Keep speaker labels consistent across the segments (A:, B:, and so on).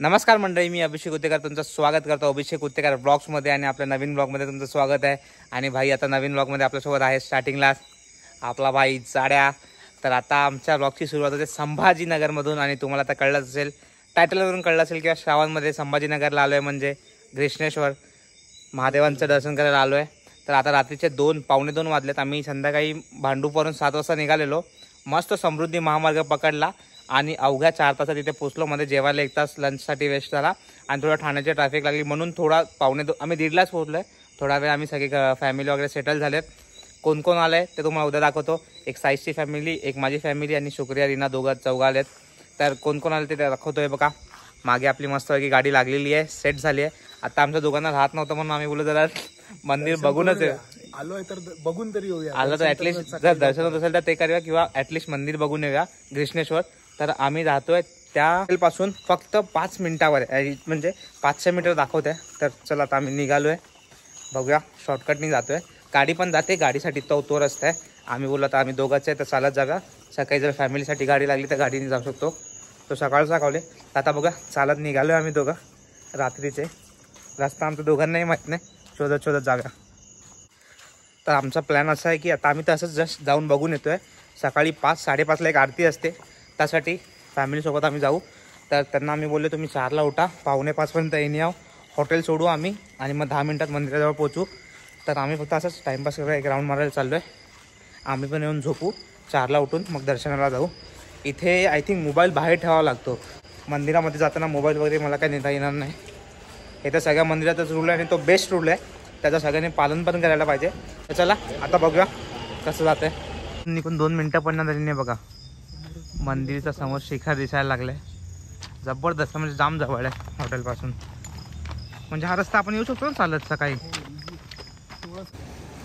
A: नमस्कार मंडळी, मी अभिषेक उत्तेकर तुमचं स्वागत करतो अभिषेक उत्तेकर ब्लॉग्समध्ये आणि आपल्या नवीन ब्लॉगमध्ये तुमचं स्वागत आहे। आणि भाई आता नवीन ब्लॉगमध्ये आपल्यासोबत आहे स्टार्टिंगला आपला भाई जाड्या। तर आता आमच्या ब्लॉगची सुरुवात होते संभाजीनगरमधून आणि तुम्हाला आता कळलंच असेल, टायटलवरून कळलं असेल किंवा श्रावणमध्ये संभाजीनगरला आलो आहे म्हणजे घृष्णेश्वर महादेवांचं दर्शन करायला आलो आहे। तर आता रात्रीचे 2:15 वाजलेत। आम्ही संध्याकाळी भांडूपवरून 7 वाजता निघालेलो, मस्त समृद्धी महामार्ग पकडला आणि अवघ्या 4 तासात तिथे पोचलो। मध्ये जेवायला 1 तास लंचसाठी वेस्ट झाला आणि थोडा ठाण्याची ट्रॅफिक लागली म्हणून थोडा 1:45 आम्ही 1:30लाच पोहोचलो आहे। थोडा वेळ आम्ही सगळे फॅमिली वगैरे सेटल झालेत। कोण कोण आलं आहे ते तुम्हाला उद्या दाखवतो। एक साईजची फॅमिली, एक माझी फॅमिली आणि शुक्रिया रीना चौघा आलेत। तर कोण कोण आले ते दाखवतो आहे बघा। मागे आपली मस्तपैकी गाडी लागलेली आहे, सेट झाली आहे। आता आमच्या दुकानात राहत नव्हतं म्हणून आम्ही बोललो जरा मंदिर बघूनच
B: आलोय तर बघून तरी येऊया।
A: आलं तर ऍटलिस्ट जर दर्शन होत असेल तर ते करूया किंवा ऍटलिस्ट मंदिर बघून येऊया घृष्णेश्वर। तर आम्ही राहतोय त्या हॉटेलपासून फक्त 5 मिनिटावर आहे, म्हणजे 500 मीटर दाखवत आहे। तर चला आता आम्ही निघालो आहे, बघूया शॉर्टकटनी जातोय। गाडी पण जाते, गाडीसाठी तो रस्ता आहे। आम्ही बोललो तर आम्ही दोघंच आहे तर चालत जाव्या। सकाळी जर फॅमिलीसाठी गाडी लागली तर गाडीने जाऊ शकतो। तो सकाळी आता बघा चालत निघालो आहे आम्ही दोघं। रात्रीचे रस्ता आमच्या दोघांनाही माहीत नाही, शोधत जाव्या। तर आमचा प्लॅन असा आहे की आता आम्ही तसंच जस्ट जाऊन बघून येतो आहे। सकाळी 5-5:30ला एक आरती असते, त्यासाठी फॅमिलीसोबत आम्ही जाऊ। तर त्यांना आम्ही बोललो तुम्ही 4ला उठा, 4:45पर्यंत येणे यावं, हॉटेल सोडू आम्ही आणि मग 10 मिनिटात मंदिराजवळ पोचू। तर आम्ही फक्त असंच टाईमपास करूया, एक राऊंड मारायला चाललो आहे। आम्ही पण येऊन झोपू, 4ला उठून मग दर्शनाला जाऊ। इथे आय थिंक मोबाईल बाहेर ठेवावा लागतो, मंदिरामध्ये जाताना मोबाईल वगैरे मला काय नेता येणार नाही। हे तर सगळ्या मंदिरातच रूल आहे आणि तो बेस्ट रूल आहे, त्याचं सगळ्यांनी पालन पण करायला पाहिजे। तर चला आता बघूया कसं जात आहे। निघून 2 मिनटं पण नाही नाही बघा, मंदिराच्या समोर शिखर दिसायला लागले, जबरदस्त म्हणजे जाम जवळ आहे हॉटेलपासून। म्हणजे हा रस्ता आपण येऊ शकतो ना चालत सकाळी।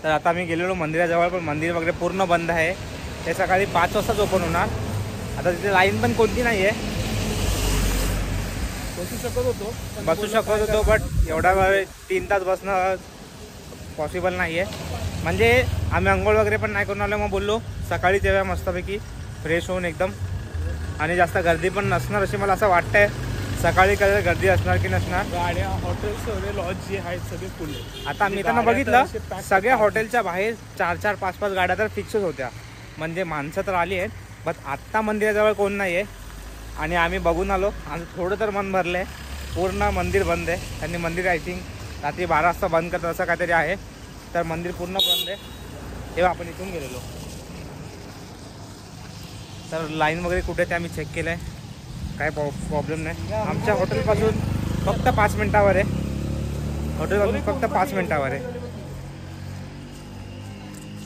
A: तर आता आम्ही गेलेलो मंदिराजवळ, पण मंदिर वगैरे पूर्ण बंद आहे। ते सकाळी 5 वाजताच ओपन होणार। आता तिथे लाईन पण कोणती नाही आहे, बसू शकत होतो बट एवढा वेळ 3 तास बसणं पॉसिबल नाही आहे। म्हणजे आम्ही अंघोळ वगैरे पण नाही करून आलो, मग बोललो सकाळी तेव्हा मस्तपैकी फ्रेश होऊन एकदम, आणि जास्त गर्दी पण नसणार अशी मला असं वाटतंय। सकाळी कधी गर्दी असणार की नसणार,
B: गाड्या हॉटेल्स वगैरे लॉज जे आहेत सगळे फुल आहे।
A: आता मी त्यांना बघितलं सगळ्या हॉटेलच्या बाहेर 4-4, 5-5 गाड्या तर फिक्सच होत्या, म्हणजे माणसं तर आली आहेत। बट आत्ता मंदिराजवळ कोण नाही आहे आणि आम्ही बघून आलो, आमचं थोडं तर मन भरलं आहे। पूर्ण मंदिर बंद आहे, त्यांनी मंदिर आय थिंक रात्री 12 वाजता बंद करतात असं काहीतरी आहे। तर मंदिर पूर्ण बंद आहे, तेव्हा आपण इथून गेलेलो। तर लाईन वगैरे कुठे ते आम्ही चेक केलं आहे, काय प्रॉब्लेम नाही। आमच्या हॉटेलपासून फक्त 5 मिनिटावर आहे, हॉटेलपासून फक्त 5 मिनिटावर आहे।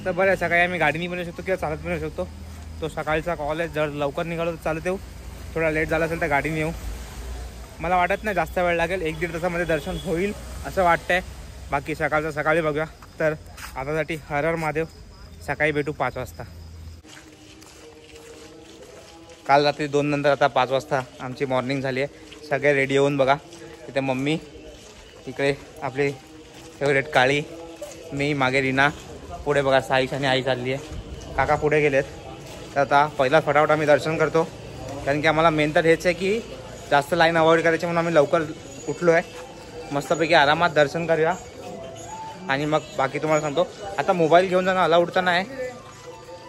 A: तर बरं आहे, सकाळी आम्ही गाडीने पण येऊ शकतो किंवा चालत पण येऊ शकतो। तो सकाळचा कॉल आहे, जर लवकर निघालो तर चालत येऊ, थोडा लेट झाला असेल तर गाडीने येऊ। मला वाटत नाही जास्त वेळ लागेल, 1-1.5 तासामध्ये दर्शन होईल असं वाटतंय। बाकी सकाळचं सकाळी बघूया। तर आतासाठी हर हर महादेव, सकाळी भेटू 5 वाजता। काल रात्री 2 नंतर आता 5 वाजता आमची मॉर्निंग झाली आहे। सगळे रेडी होऊन बघा, तिथे मम्मी, इकडे आपली फेवरेट काळी, मी मागे रीना, पुढे बघा साईश आणि आई चालली आहे, काका पुढे गेलेत। तर आता पहिला फटाफट आम्ही दर्शन करतो, कारण की आम्हाला मेन तर हेच आहे की जास्त लाईन अवॉइड करायची, म्हणून आम्ही लवकर उठलो आहे। मस्तपैकी आरामात दर्शन करूया आणि मग बाकी तुम्हाला सांगतो। आता मोबाईल घेऊन जाणं अलाउड तर नाही,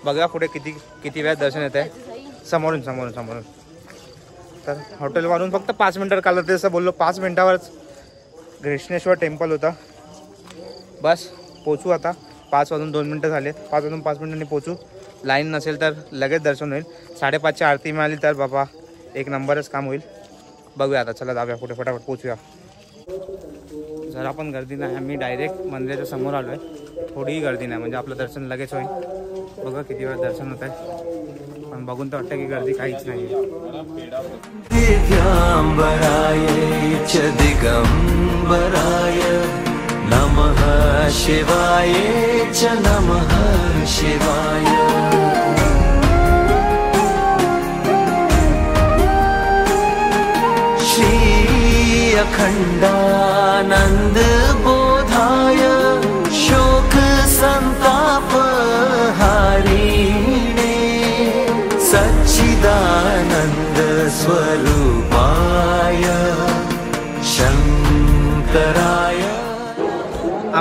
A: बघा पुढे किती वेळात दर्शन येत आहे, समोरून। तर हॉटेलवरून फक्त 5 मिनिटं काल ते असं बोललो, 5 मिनिटावरच घृष्णेश्वर टेम्पल होता। बस पोचू आता, 5 वाजून 2 मिनिटं झालेत, 5 वाजून 5 मिनिटांनी पोचू। लाईन नसेल तर लगेच दर्शन होईल। 5:30ची आरती मिळाली तर बाबा एक नंबरच काम होईल। बघूया आता, चला जाऊया पुढे, फटाफट पोचूया। जरा पण गर्दी नाही, आम्ही डायरेक्ट मंदिराच्या समोर आलो आहे, थोडीही गर्दी नाही, म्हणजे आपलं दर्शन लगेच होईल। बघा किती वेळ दर्शन होत आहे, पण बघून तर वाटतं की गर्दी काहीच नाही आहे।
C: दिगंबराय नमः शिवाय च नमः शिवाय। श्री अखंडानंद बोधाय शोक संताप हारिणे सच्चिदानंद स्वरूपाय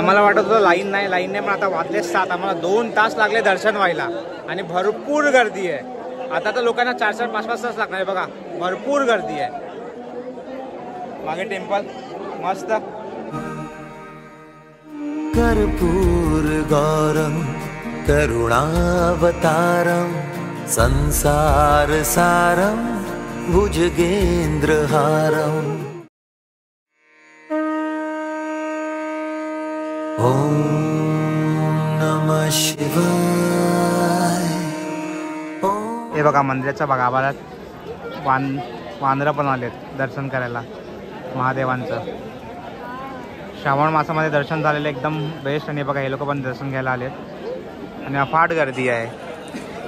A: आम्हाला वाटत होतं लाईन नाही पण आता वाजले 7. आम्हाला 2 तास लागले दर्शन व्हायला आणि भरपूर गर्दी आहे. आता तर लोकांना 4-4, 5-5 तास लागणार आहे बघा. भरपूर गर्दी आहे. मागे टेम्पल मस्त.
C: कर्पूर गौरम करुणावतारम संसार सारम भुजगेंद्रहारम. ओम नमः शिवाय.
A: हे बघा मंदिराच्या गाभाऱ्यात वानरं पण आलेत दर्शन करायला महादेवांचं. श्रावण मासामध्ये दर्शन झालेलं एकदम बेस्ट. आणि बघा हे लोक पण दर्शन घ्यायला आलेत आणि अफाट गर्दी आहे.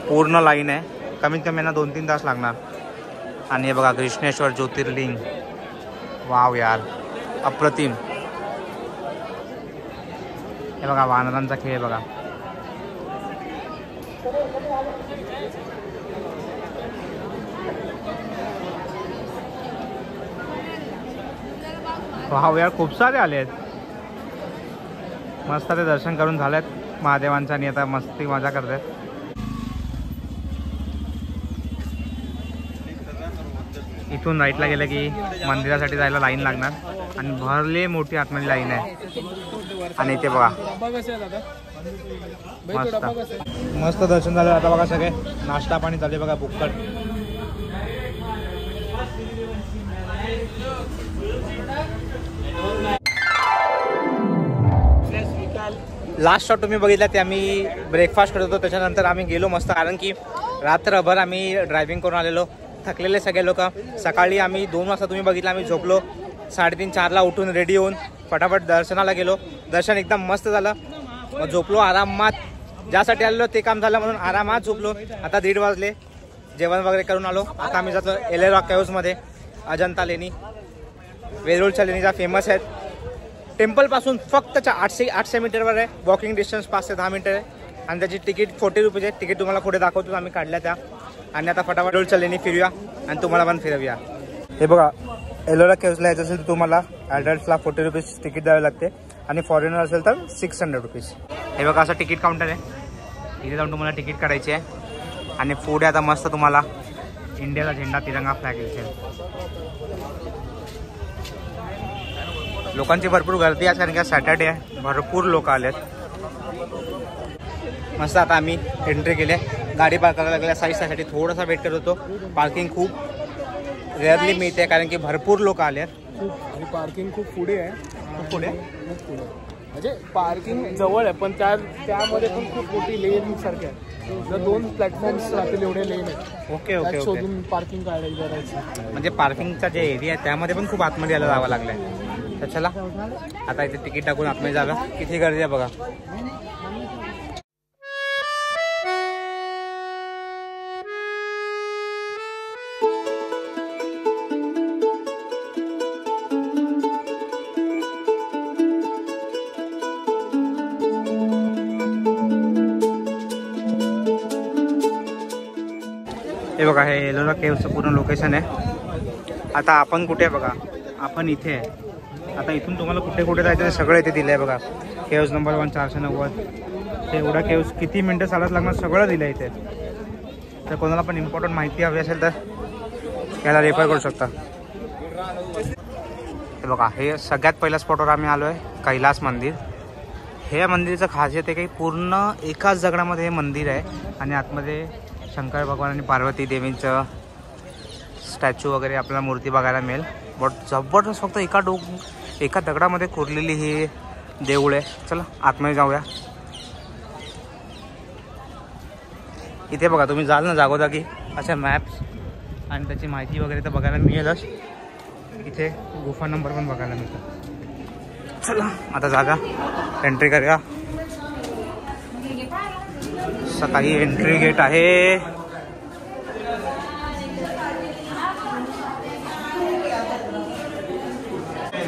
A: पूर्ण लाईन आहे. कमीत कमी ना 2-3 तास लागणार. आणि हे बघा कृष्णेश्वर ज्योतिर्लिंग. वाव यार अप्रतिम. हे बघा वानरांचा खेळ बघा. वाव यार खूप सारे आले आहेत. मस्त ते दर्शन करून झालेत महादेवांचं आणि आता मस्ती मजा करतात. इथून राईटला गेलं की मंदिरासाठी जायला लाईन लागणार आणि भरले मोठी आतमध्ये लाईन आहे. आणि इथे बघा मस्त मस्त दर्शन झालं. आता बघा सगळे नाश्ता पाणी चालले बघा बुक्कट. लास्ट शॉट तुम्ही बघितला ते आम्ही ब्रेकफास्ट करत होतो. त्याच्यानंतर आम्ही गेलो मस्त. कारण की रात्रभर आम्ही ड्रायव्हिंग करून आलेलो. थकलेले सगळे लोक. सकाळी आम्ही 2 वाजता तुम्ही बघितलं आम्ही झोपलो. 3:30-4ला उठून रेडी होऊन फटाफट दर्शनाला गेलो. दर्शन एकदम मस्त झालं. मग झोपलो आरामात. ज्यासाठी आलेलो ते काम झालं म्हणून आरामात झोपलो. आता 1:30 वाजले. जेवण वगैरे करून आलो. आता आम्ही जातो एलोरा केव्हजमध्ये. अजंता लेणी वेरूळच्या लेणीचा फेमस आहेत. टेम्पलपासून फक्त 800 मीटरवर आहे. वॉकिंग डिस्टन्स 5 ते 10 मिनिटं आहे. आणि त्याची तिकीट 40 रुपीज आहे. तिकीट तुम्हाला पुढे दाखवतो आम्ही काढल्या त्या. आणि आता फटाफट वेरूळच्या लेणी फिरूया आणि तुम्हाला पण फिरवूया. हे बघा एलोरा केव्हजला यायचं असेल तर तुम्हाला ॲडल्ट्सला 40 रुपीज तिकीट द्यावे लागते आणि फॉरेनर असेल तर 600 रुपीज. हे बघा असं तिकीट काउंटर आहे. इथे जाऊन तुम्हाला तिकीट काढायची आहे. आणि पुढे आता मस्त तुम्हाला इंडियाचा झेंडा तिरंगा फ्लॅग दिसेल. लोकांची भरपूर गर्दी आहे कारण की सॅटर्डे आहे. भरपूर लोक आलेत. मस्त आता आम्ही एंट्री केली आहे. गाडी पार्क करायला लागल्या. साईजसाठी थोडासा वेट करत होतो. पार्किंग खूप रेअरली मिळते कारण की भरपूर लोक आले आहेत.
B: आणि पार्किंग खूप पुढे आहे.
A: खूप पुढे
B: म्हणजे पार्किंग जवळ आहे पण त्यामध्ये पण खूप मोठी लेन सारखे आहे. 2 प्लॅटफॉर्म्स राहतील एवढे लेन आहेत.
A: Okay okay okay.
B: शोधून पार्किंग करायची.
A: म्हणजे पार्किंगचा जे एरिया आहे त्यामध्ये पण खूप आतमध्ये यायला जावं लागलं आहे. तर चला आता इथे तिकीट टाकून आतमध्ये जागा. किती गर्दी आहे बघा. हे बघा हे एलोरा केव्हचं पूर्ण लोकेशन आहे. आता आपण कुठे आहे बघा. आपण इथे आहे. आता इथून तुम्हाला कुठे कुठे जायचं ते सगळं इथे दिलं आहे बघा. Caves number 1 490. ते एवढा केव्ज किती मिनटं चालत लागणार सगळं दिलं आहे इथे. तर कोणाला पण इम्पॉर्टंट माहिती हवी असेल तर याला रेफर करू शकता. हे बघा हे सगळ्यात पहिल्या स्पॉटवर आम्ही आलो आहे. कैलास मंदिर. हे मंदिराचं खासियत आहे की पूर्ण एकाच दगडामध्ये हे मंदिर आहे. आणि आतमध्ये शंकर भगवान आणि पार्वती देवींचं स्टॅच्यू वगैरे आपल्याला मूर्ती बघायला मिळेल. बट जबरदस्त फक्त एका दगडामध्ये कोरलेली ही देऊळ आहे. चला आतमध्ये जाऊया. इथे बघा तुम्ही जाल ना जागोजागी अशा मॅप्स आणि त्याची माहिती वगैरे तर बघायला मिळेलच. इथे गुफा नंबर पण बघायला मिळतो. चला आता जागा एंट्री करूया. सकाळी एंट्री गेट आहे.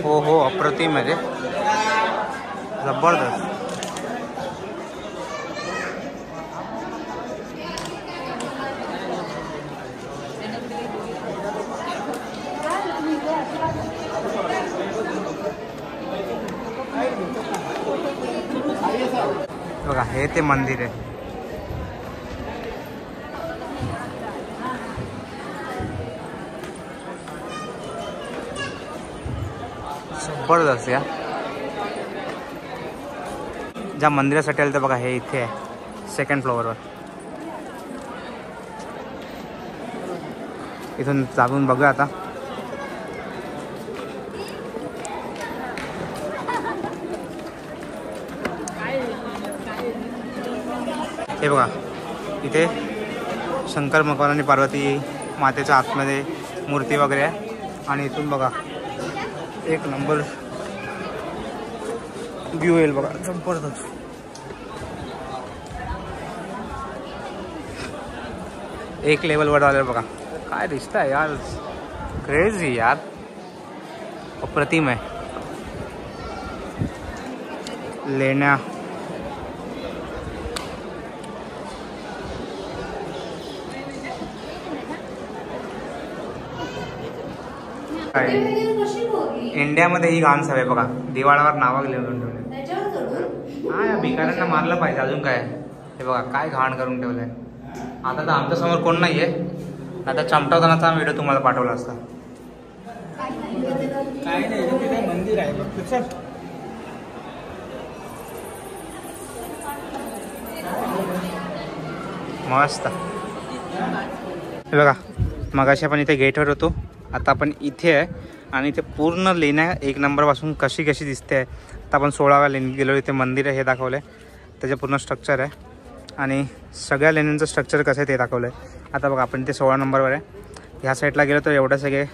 A: हो हो अप्रतिम आहे रे. जबरदस्त. बघा हे ते मंदिर आहे. जबरदस्त या. ज्या मंदिरासाठी आलं तर बघा हे इथे आहे सेकंड फ्लोअरवर. इथून जाऊन बघूया आता. हे बघा इथे शंकर भगवान आणि पार्वती मातेच्या आतमध्ये मूर्ती वगैरे आहे. आणि इथून बघा एक नंबर व्ह्यू येईल बघा जबरदस्त. एक लेवलवर आलं बघा. काय दिसत आहे यार, क्रेझी यार, अप्रतिम आहे. लेण्या इंडियामध्ये ही घाण सवय बघा, दिवाळावर नावं लिहून ठेवले. हा या भिकाऱ्यांना मारलं पाहिजे. अजून काय हे बघा काय घाण करून ठेवलंय. आता तर आमच्या समोर कोण नाहीये, आता चमटावतानाचा व्हिडिओ तुम्हाला पाठवला असता.
B: काय नाही मंदिर आहे बघ.
A: मस्त. हे बघा मगाशी आपण इथे गेटवर होतो, आता आपण इथे आहे. आणि ते पूर्ण लेण्या एक नंबरपासून कशी कशी दिसते आहे. आता आपण 16व्या लेणीत गेलो. इथे मंदिर आहे हे दाखवलं आहे, त्याचे पूर्ण स्ट्रक्चर आहे. आणि सगळ्या लेण्यांचं स्ट्रक्चर कसं आहे ते दाखवलं आहे. आता बघा आपण इथे 16 नंबरवर आहे. ह्या साईडला गेलो तर एवढं सगळे,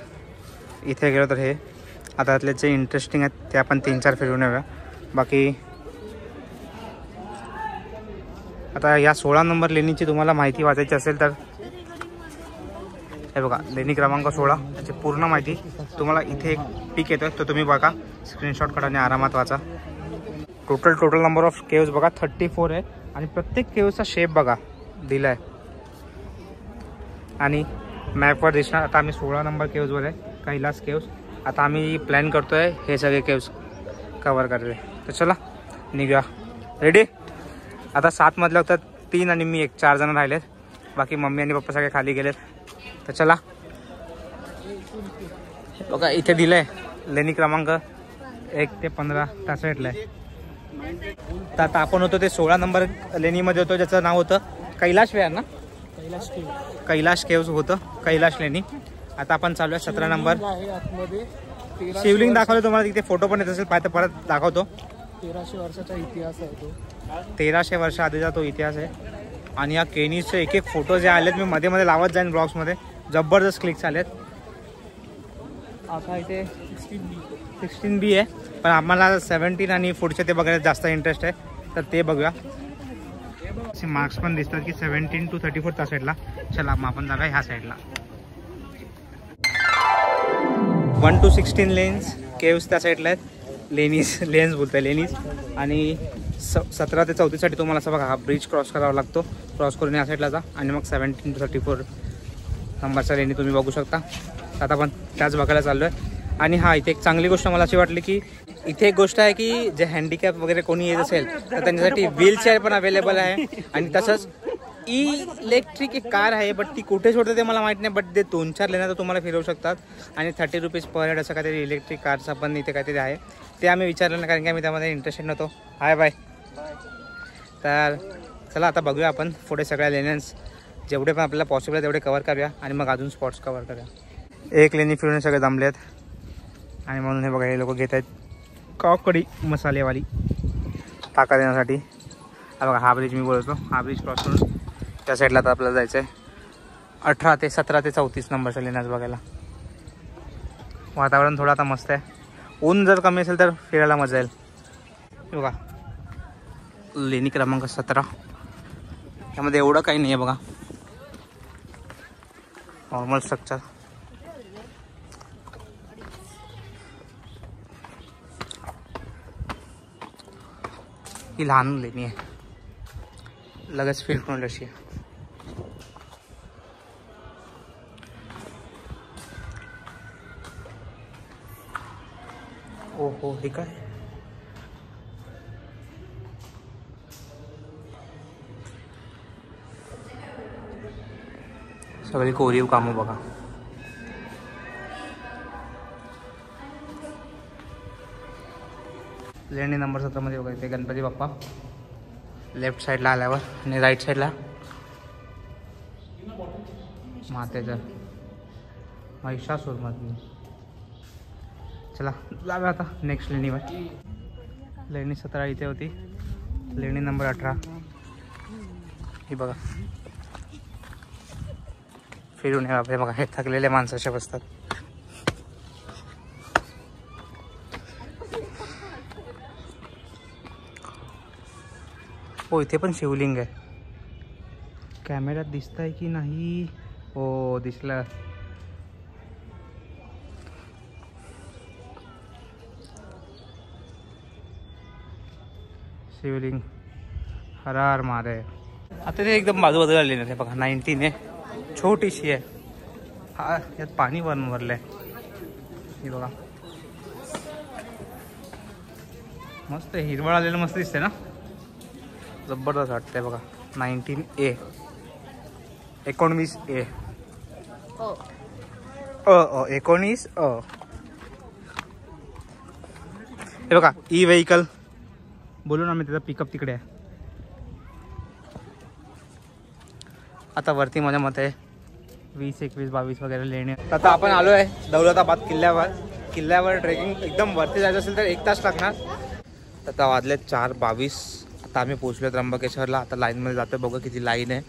A: इथे गेलो तर हे. आता त्यातले जे इंटरेस्टिंग आहेत ते आपण 3-4 फिरून येऊया. बाकी आता या 16 नंबर लेणीची तुम्हाला माहिती वाचायची असेल तर हे बघा लेणी क्रमांक 16 त्याची पूर्ण माहिती तुम्हाला इथे एक पिक येतो, तो तुम्ही बघा, स्क्रीनशॉट काढा आणि आरामात वाचा. टोटल नंबर ऑफ केव्स बघा 34 आहे. आणि प्रत्येक केव्सचा शेप बघा दिला आहे आणि मॅपवर दिसणार. आता आम्ही 16 नंबर केव्सवर आहे, कैलास केव्स. आता आम्ही प्लॅन करतो आहे हे सगळे केव्स कवर करायचे. तर चला निघूया. रेडी. आता 7 मधले होतात 3 आणि मी 1, 4 जण राहिलेत. बाकी मम्मी आणि पप्पा सगळे खाली गेलेत. तर चला बघा इथे दिलं आहे लेणी क्रमांक 1 ते 15 त्या साईडला आहे. तर आता आपण होतो ते 16 नंबर लेणीमध्ये होतो, ज्याचं नाव होतं कैलाश विहार ना, कैलाश केव्स होतं, कैलाश लेणी. आता आपण चालू आहे 17 नंबर. शिवलिंग दाखवलं तुम्हाला, तिथे फोटो पण येत असेल पाहिजे परत दाखवतो.
B: 1300 वर्षाचा इतिहास आहे तो.
A: 1300 वर्ष आधीचा तो इतिहास आहे. आणि या केनीचे एक फोटो जे आलेत मी मध्ये मध्ये लावत जाईन ब्लॉग्समध्ये, जबरदस्त क्लिक्स आलेत. आता इथे 16B आहे, पण आम्हाला 17 आणि पुढचे ते बघायला जास्त इंटरेस्ट आहे, तर ते बघूया. असे मार्क्स पण दिसतात की 17 to 34 त्या साईडला. चला मग आपण जाऊया ह्या साईडला. 1 to 16 लेन्स केव्स त्या साईडला आहेत. लेन्स बोलतोय लेनीज. आणि 17 ते 34साठी तुम्हाला असं बघा हा ब्रिज क्रॉस करावा लागतो. क्रॉस करून या साईडला जा आणि मग 17 to 34 नंबरच्या लेणी तुम्ही बघू शकता. आता आपण त्याच बघायला चाललो आहे. आणि हा इथे एक चांगली गोष्ट मला अशी वाटली की इथे एक गोष्ट आहे की जे हँडिकॅप वगैरे कोणी येत असेल तर त्यांच्यासाठी व्हीलचेअर पण अवेलेबल आहे. आणि तसंच इलेक्ट्रिक एक कार आहे, बट ती कुठे सोडते ते मला माहीत नाही, बट ते 2-4 लेण्या तर तुम्हाला फिरवू शकतात. आणि 30 रुपीज पर हेड असं काहीतरी इलेक्ट्रिक कारचं पण इथे काहीतरी आहे. ते आम्ही विचारलं नाही कारण की आम्ही त्यामध्ये इंटरेस्टेड नव्हतो. Hi bye. तर चला आता बघूया आपण पुढे सगळ्या लेण्यांस जेवढे पण आपल्याला पॉसिबल आहे तेवढे कवर करूया आणि मग अजून स्पॉट्स कवर करूया. एक लेणी फिरून सगळे जमले आहेत आणि म्हणून हे बघा हे लोक घेत आहेत काकडी मसालेवाली टाका देण्यासाठी. हा बघा हा ब्रिज मी बोलतो, हा ब्रिज क्रॉस करून त्या साईडला आता आपल्याला जायचं आहे. 18 ते 17 ते 34 नंबरच्या लेण्याच बघायला. वातावरण थोडं आता मस्त आहे. ऊन जर कमी असेल तर फिरायला मजा येईल. बघा लेणी क्रमांक 17. त्यामध्ये एवढं काही नाही आहे बघा, नॉर्मल स्ट्रक्चर. ही लहान लेणी आहे, लगेच फील करून अशी आहे. ओ हो हे काय सगळी कोरीव कामं बघा. लेणी नंबर 17 मध्ये बघा इथे गणपती बाप्पा लेफ्ट साईडला आल्यावर आणि राईट साईडला मातेचं महिषासूरमधली. चला जाऊया आता नेक्स्ट लेणीवर. लेणी 17 इथे होती. लेणी नंबर 18 ही बघा. फिरून या आपले बघा हे थकलेले माणसाचे बसतात. हो इथे पण शिवलिंग आहे. कॅमेऱ्यात दिसत आहे की नाही? हो दिसलं. शिवलिंग हर हर महादेव. आता ते एकदम बाजूला आलेली नाही बघा. 19 आहे. छोटीशी आहे. हा यात पाणी भरलंय. हे बघा मस्त हिरवळ आलेलं मस्त दिसते ना. जबरदस्त वाटतंय बघा. 19A 19A 19 हे बघा. ई व्हेकल बोलून आम्ही त्याचा पिकअप तिकडे आहे. आता वरती माझ्या मते 20, 21, 22 वगैरे लेणे. आता आपण आलो आहे दौलताबाद किल्ल्यावर. किल्ल्यावर ट्रेकिंग एकदम वरती जायचं असेल तर 1 तास लागणार. आता वाजले 4:22. आता आम्ही पोहोचलो त्र्यंबकेश्वरला. आता लाईनमध्ये जातो बघा किती लाईन आहे.